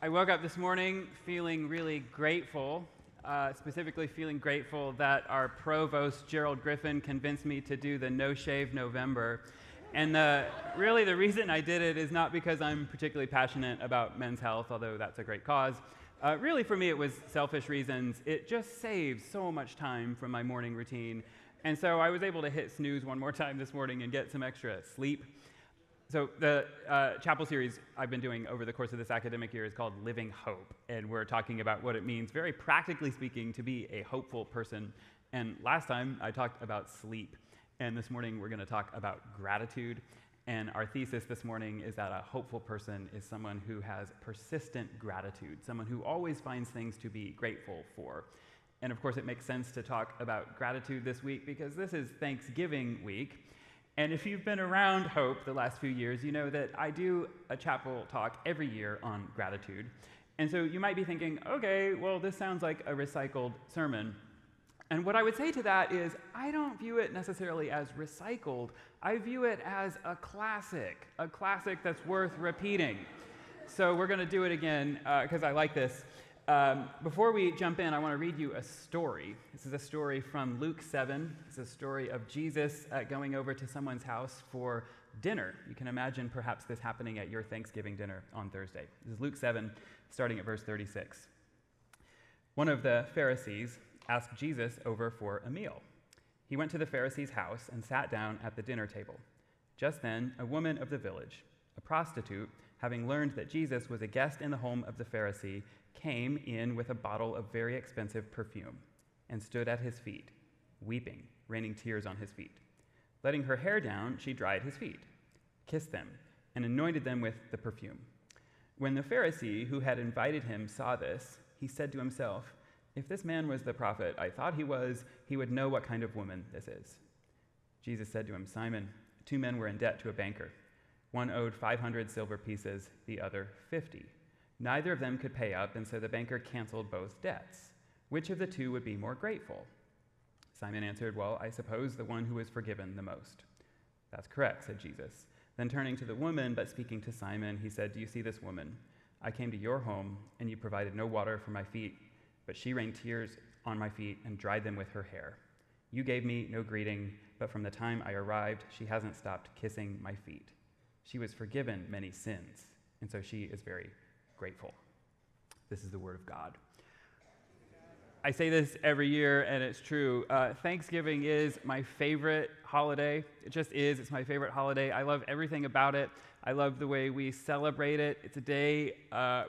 I woke up this morning feeling really grateful, specifically feeling grateful that our provost, Gerald Griffin, convinced me to do the No Shave November. And really the reason I did it is not because I'm particularly passionate about men's health, although that's a great cause. Really for me it was selfish reasons. It just saves so much time from my morning routine. And so I was able to hit snooze one more time this morning and get some extra sleep. So the chapel series I've been doing over the course of this academic year is called Living Hope, and we're talking about what it means, very practically speaking, to be a hopeful person. And last time I talked about sleep, and this morning we're going to talk about gratitude. And our thesis this morning is that a hopeful person is someone who has persistent gratitude, someone who always finds things to be grateful for. And of course it makes sense to talk about gratitude this week because this is Thanksgiving week. And if you've been around Hope the last few years, you know that I do a chapel talk every year on gratitude. And so you might be thinking, okay, well, this sounds like a recycled sermon. And what I would say to that is, I don't view it necessarily as recycled. I view it as a classic that's worth repeating. So we're going to do it again because I like this. Before we jump in, I want to read you a story. This is a story from Luke 7. It's a story of Jesus going over to someone's house for dinner. You can imagine perhaps this happening at your Thanksgiving dinner on Thursday. This is Luke 7, starting at verse 36. One of the Pharisees asked Jesus over for a meal. He went to the Pharisee's house and sat down at the dinner table. Just then, a woman of the village, a prostitute, having learned that Jesus was a guest in the home of the Pharisee, came in with a bottle of very expensive perfume and stood at his feet, weeping, raining tears on his feet. Letting her hair down, she dried his feet, kissed them, and anointed them with the perfume. When the Pharisee who had invited him saw this, he said to himself, "If this man was the prophet I thought he was, he would know what kind of woman this is." Jesus said to him, "Simon, 2 men were in debt to a banker. One owed 500 silver pieces, the other 50. Neither of them could pay up, and so the banker canceled both debts. Which of the 2 would be more grateful?" Simon answered, "Well, I suppose the one who was forgiven the most." "That's correct," said Jesus. Then turning to the woman, but speaking to Simon, he said, "Do you see this woman? I came to your home, and you provided no water for my feet, but she rained tears on my feet and dried them with her hair. You gave me no greeting, but from the time I arrived, she hasn't stopped kissing my feet. She was forgiven many sins, and so she is very grateful." This is the word of God. I say this every year, and it's true. Thanksgiving is my favorite holiday. It just is. It's my favorite holiday. I love everything about it. I love the way we celebrate it. It's a day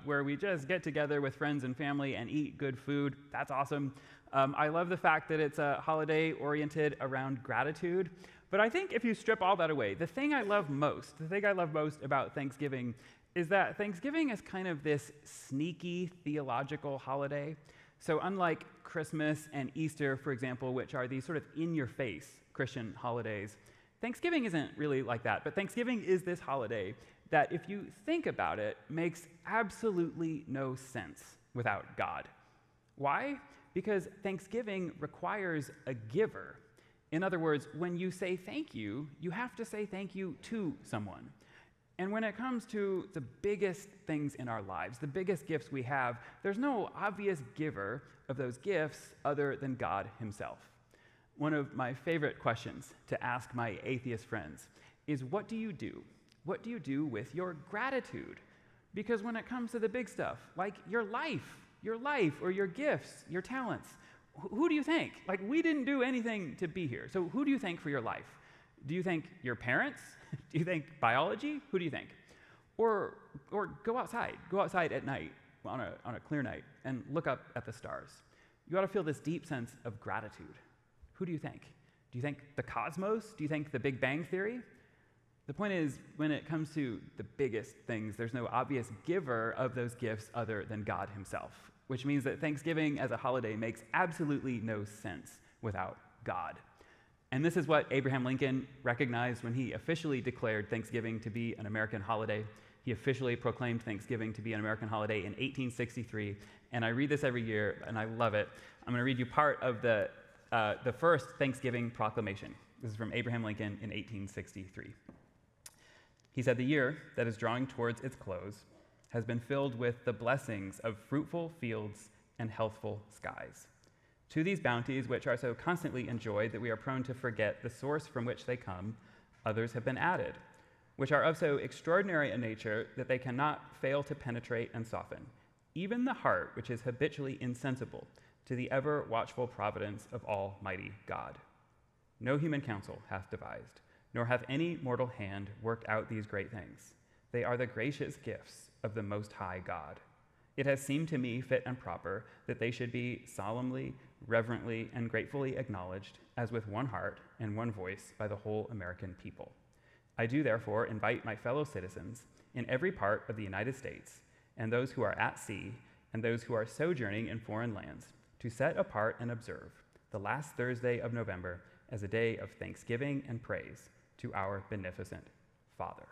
where we just get together with friends and family and eat good food. That's awesome. I love the fact that it's a holiday oriented around gratitude. But I think if you strip all that away, the thing I love most about Thanksgiving is that Thanksgiving is kind of this sneaky theological holiday. So unlike Christmas and Easter, for example, which are these sort of in-your-face Christian holidays, Thanksgiving isn't really like that. But Thanksgiving is this holiday that, if you think about it, makes absolutely no sense without God. Why? Because Thanksgiving requires a giver. In other words, when you say thank you, you have to say thank you to someone. And when it comes to the biggest things in our lives, the biggest gifts we have, there's no obvious giver of those gifts other than God himself. One of my favorite questions to ask my atheist friends is, what do you do? What do you do with your gratitude? Because when it comes to the big stuff, like your life or your gifts, your talents, who do you thank? Like, we didn't do anything to be here. So who do you thank for your life? Do you thank your parents? Do you think biology? Who do you think? Or go outside at night, on a clear night, and look up at the stars. You ought to feel this deep sense of gratitude. Who do you think? Do you think the cosmos? Do you think the Big Bang Theory? The point is, when it comes to the biggest things, there's no obvious giver of those gifts other than God himself, which means that Thanksgiving as a holiday makes absolutely no sense without God. And this is what Abraham Lincoln recognized when he officially declared Thanksgiving to be an American holiday. He officially proclaimed Thanksgiving to be an American holiday in 1863. And I read this every year, and I love it. I'm going to read you part of the first Thanksgiving proclamation. This is from Abraham Lincoln in 1863. He said, "The year that is drawing towards its close has been filled with the blessings of fruitful fields and healthful skies. To these bounties, which are so constantly enjoyed that we are prone to forget the source from which they come, others have been added, which are of so extraordinary a nature that they cannot fail to penetrate and soften even the heart, which is habitually insensible to the ever-watchful providence of Almighty God. No human counsel hath devised, nor hath any mortal hand worked out these great things. They are the gracious gifts of the Most High God. It has seemed to me fit and proper that they should be solemnly, reverently, and gratefully acknowledged as with one heart and one voice by the whole American people. I do therefore invite my fellow citizens in every part of the United States, and those who are at sea, and those who are sojourning in foreign lands, to set apart and observe the last Thursday of November as a day of thanksgiving and praise to our beneficent Father.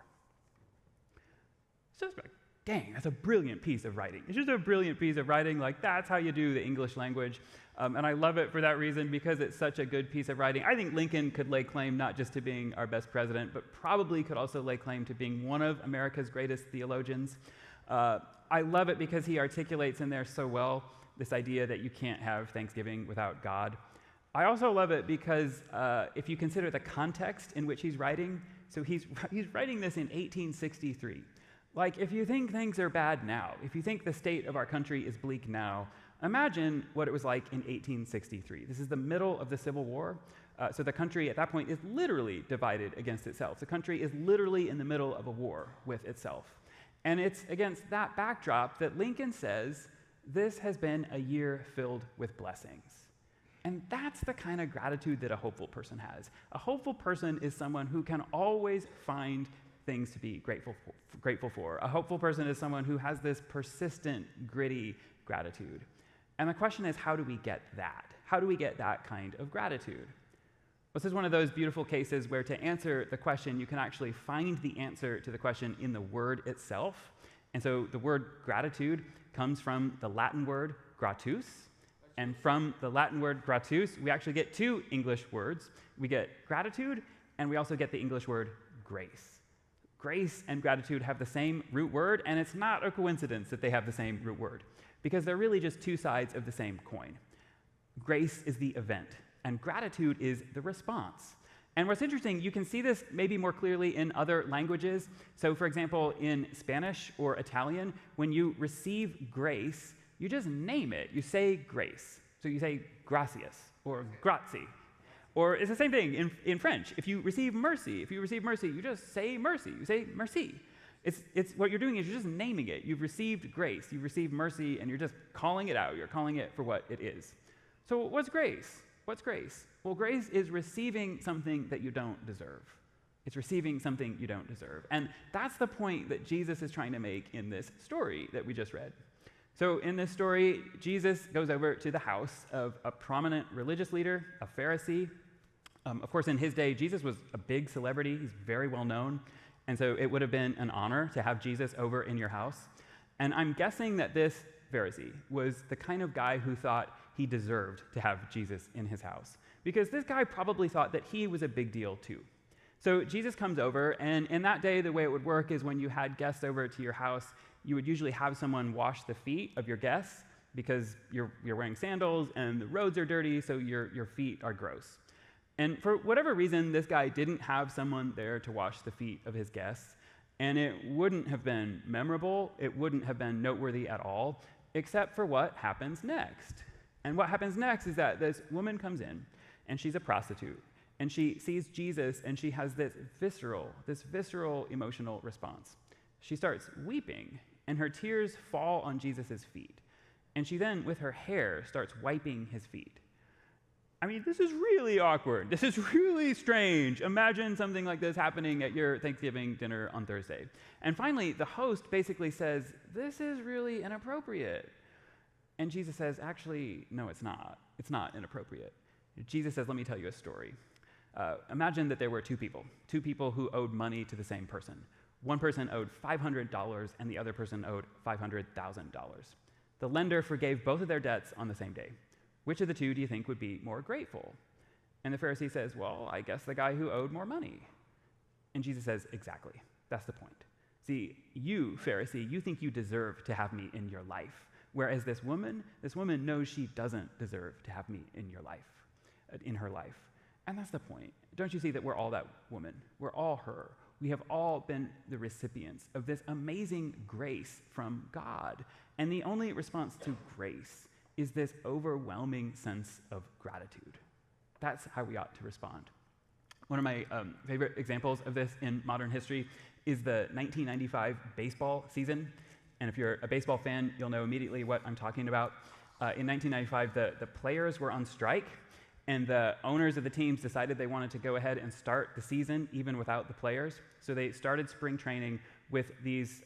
It's just like, dang, that's a brilliant piece of writing. It's just a brilliant piece of writing. Like, that's how you do the English language. And I love it for that reason, because it's such a good piece of writing. I think Lincoln could lay claim not just to being our best president, but probably could also lay claim to being one of America's greatest theologians. I love it because he articulates in there so well this idea that you can't have Thanksgiving without God. I also love it because if you consider the context in which he's writing, so he's writing this in 1863. Like, if you think things are bad now, if you think the state of our country is bleak now, imagine what it was like in 1863. This is the middle of the Civil War, so the country at that point is literally divided against itself. The country is literally in the middle of a war with itself. And it's against that backdrop that Lincoln says, this has been a year filled with blessings. And that's the kind of gratitude that a hopeful person has. A hopeful person is someone who can always find things to be grateful for. A hopeful person is someone who has this persistent, gritty gratitude. And the question is, how do we get that? How do we get that kind of gratitude? This is one of those beautiful cases where, to answer the question, you can actually find the answer to the question in the word itself. And so the word gratitude comes from the Latin word gratus. And from the Latin word gratus, we actually get two English words. We get gratitude, and we also get the English word grace. Grace and gratitude have the same root word, and it's not a coincidence that they have the same root word, because they're really just two sides of the same coin. Grace is the event, and gratitude is the response. And what's interesting, you can see this maybe more clearly in other languages. So, for example, in Spanish or Italian, when you receive grace, you just name it. You say grace. So you say gracias or grazie. Or it's the same thing in French. If you receive mercy, you just say mercy. You say merci. It's what you're doing is you're just naming it. You've received grace. You've received mercy, and you're just calling it out. You're calling it for what it is. So what's grace? What's grace? Well, grace is receiving something that you don't deserve. It's receiving something you don't deserve. And that's the point that Jesus is trying to make in this story that we just read. So in this story, Jesus goes over to the house of a prominent religious leader, a Pharisee. Of course, in his day, Jesus was a big celebrity. He's very well known. And so it would have been an honor to have Jesus over in your house. And I'm guessing that this Pharisee was the kind of guy who thought he deserved to have Jesus in his house, because this guy probably thought that he was a big deal too. So Jesus comes over, and in that day, the way it would work is when you had guests over to your house, you would usually have someone wash the feet of your guests, because you're wearing sandals and the roads are dirty, so your feet are gross. And for whatever reason, this guy didn't have someone there to wash the feet of his guests, and it wouldn't have been memorable, it wouldn't have been noteworthy at all, except for what happens next. And what happens next is that this woman comes in, and she's a prostitute, and she sees Jesus, and she has this visceral emotional response. She starts weeping, and her tears fall on Jesus' feet. And she then, with her hair, starts wiping his feet. I mean, this is really awkward. This is really strange. Imagine something like this happening at your Thanksgiving dinner on Thursday. And finally, the host basically says, this is really inappropriate. And Jesus says, actually, no, it's not. It's not inappropriate. Jesus says, let me tell you a story. Imagine that there were two people who owed money to the same person. One person owed $500 and the other person owed $500,000. The lender forgave both of their debts on the same day. Which of the two do you think would be more grateful? And the Pharisee says, well, I guess the guy who owed more money. And Jesus says, exactly. That's the point. See, you, Pharisee, you think you deserve to have me in your life, whereas this woman knows she doesn't deserve to have me in her life. And that's the point. Don't you see that we're all that woman? We're all her. We have all been the recipients of this amazing grace from God. And the only response to grace is this overwhelming sense of gratitude. That's how we ought to respond. One of my favorite examples of this in modern history is the 1995 baseball season. And if you're a baseball fan, you'll know immediately what I'm talking about. In 1995, the players were on strike, and the owners of the teams decided they wanted to go ahead and start the season even without the players. So they started spring training with these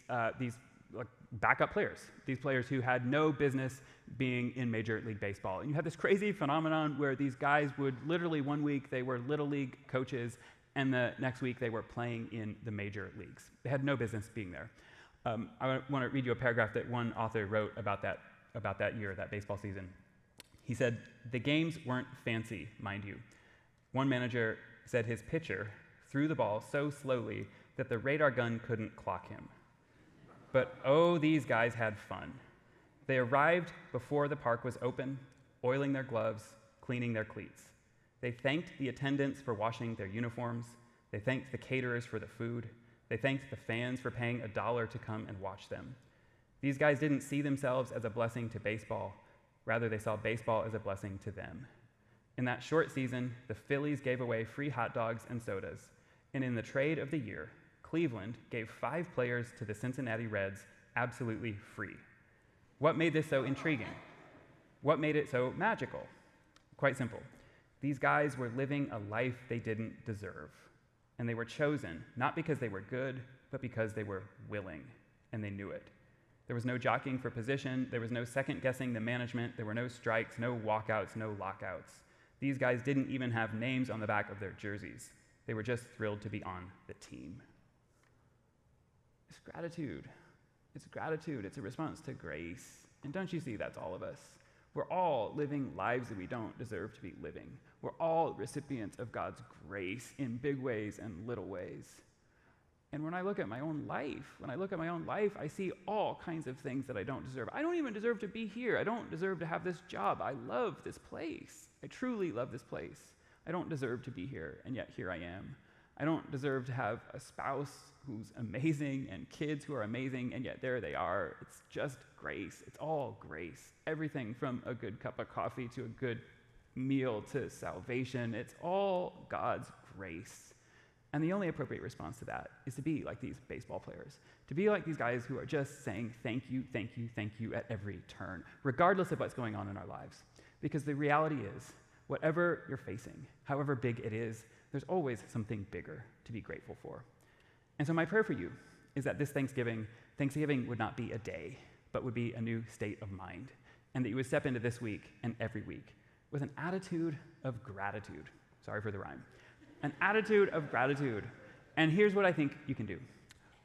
like backup players, these players who had no business being in Major League Baseball. And you had this crazy phenomenon where these guys would literally, one week they were Little League coaches, and the next week they were playing in the major leagues. They had no business being there. I want to read you a paragraph that one author wrote about that year, that baseball season. He said, "The games weren't fancy, mind you. One manager said his pitcher threw the ball so slowly that the radar gun couldn't clock him. But oh, these guys had fun. They arrived before the park was open, oiling their gloves, cleaning their cleats. They thanked the attendants for washing their uniforms. They thanked the caterers for the food. They thanked the fans for paying $1 to come and watch them. These guys didn't see themselves as a blessing to baseball. Rather, they saw baseball as a blessing to them. In that short season, the Phillies gave away free hot dogs and sodas. And in the trade of the year, Cleveland gave 5 players to the Cincinnati Reds absolutely free. What made this so intriguing? What made it so magical? Quite simple. These guys were living a life they didn't deserve. And they were chosen, not because they were good, but because they were willing, and they knew it. There was no jockeying for position. There was no second-guessing the management. There were no strikes, no walkouts, no lockouts. These guys didn't even have names on the back of their jerseys. They were just thrilled to be on the team. It's gratitude. It's gratitude. It's a response to grace. And don't you see that's all of us? We're all living lives that we don't deserve to be living. We're all recipients of God's grace in big ways and little ways. And when I look at my own life, I see all kinds of things that I don't deserve. I don't even deserve to be here. I don't deserve to have this job. I love this place. I truly love this place. I don't deserve to be here, and yet here I am. I don't deserve to have a spouse who's amazing and kids who are amazing, and yet there they are. It's just grace. It's all grace. Everything from a good cup of coffee to a good meal to salvation. It's all God's grace. And the only appropriate response to that is to be like these baseball players, to be like these guys who are just saying thank you, thank you, thank you at every turn, regardless of what's going on in our lives. Because the reality is, whatever you're facing, however big it is, there's always something bigger to be grateful for. And so my prayer for you is that this Thanksgiving would not be a day, but would be a new state of mind, and that you would step into this week and every week with an attitude of gratitude. Sorry for the rhyme. An attitude of gratitude. And here's what I think you can do.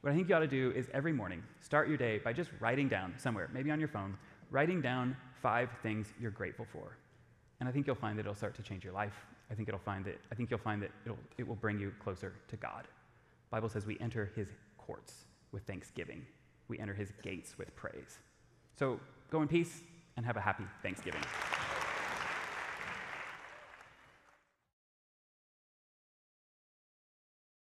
What I think you ought to do is every morning, start your day by just writing down somewhere, maybe on your phone, writing down 5 things you're grateful for. And I think you'll find that it'll start to change your life. I think you'll find that it will bring you closer to God. The Bible says we enter his courts with thanksgiving. We enter his gates with praise. So go in peace and have a happy Thanksgiving.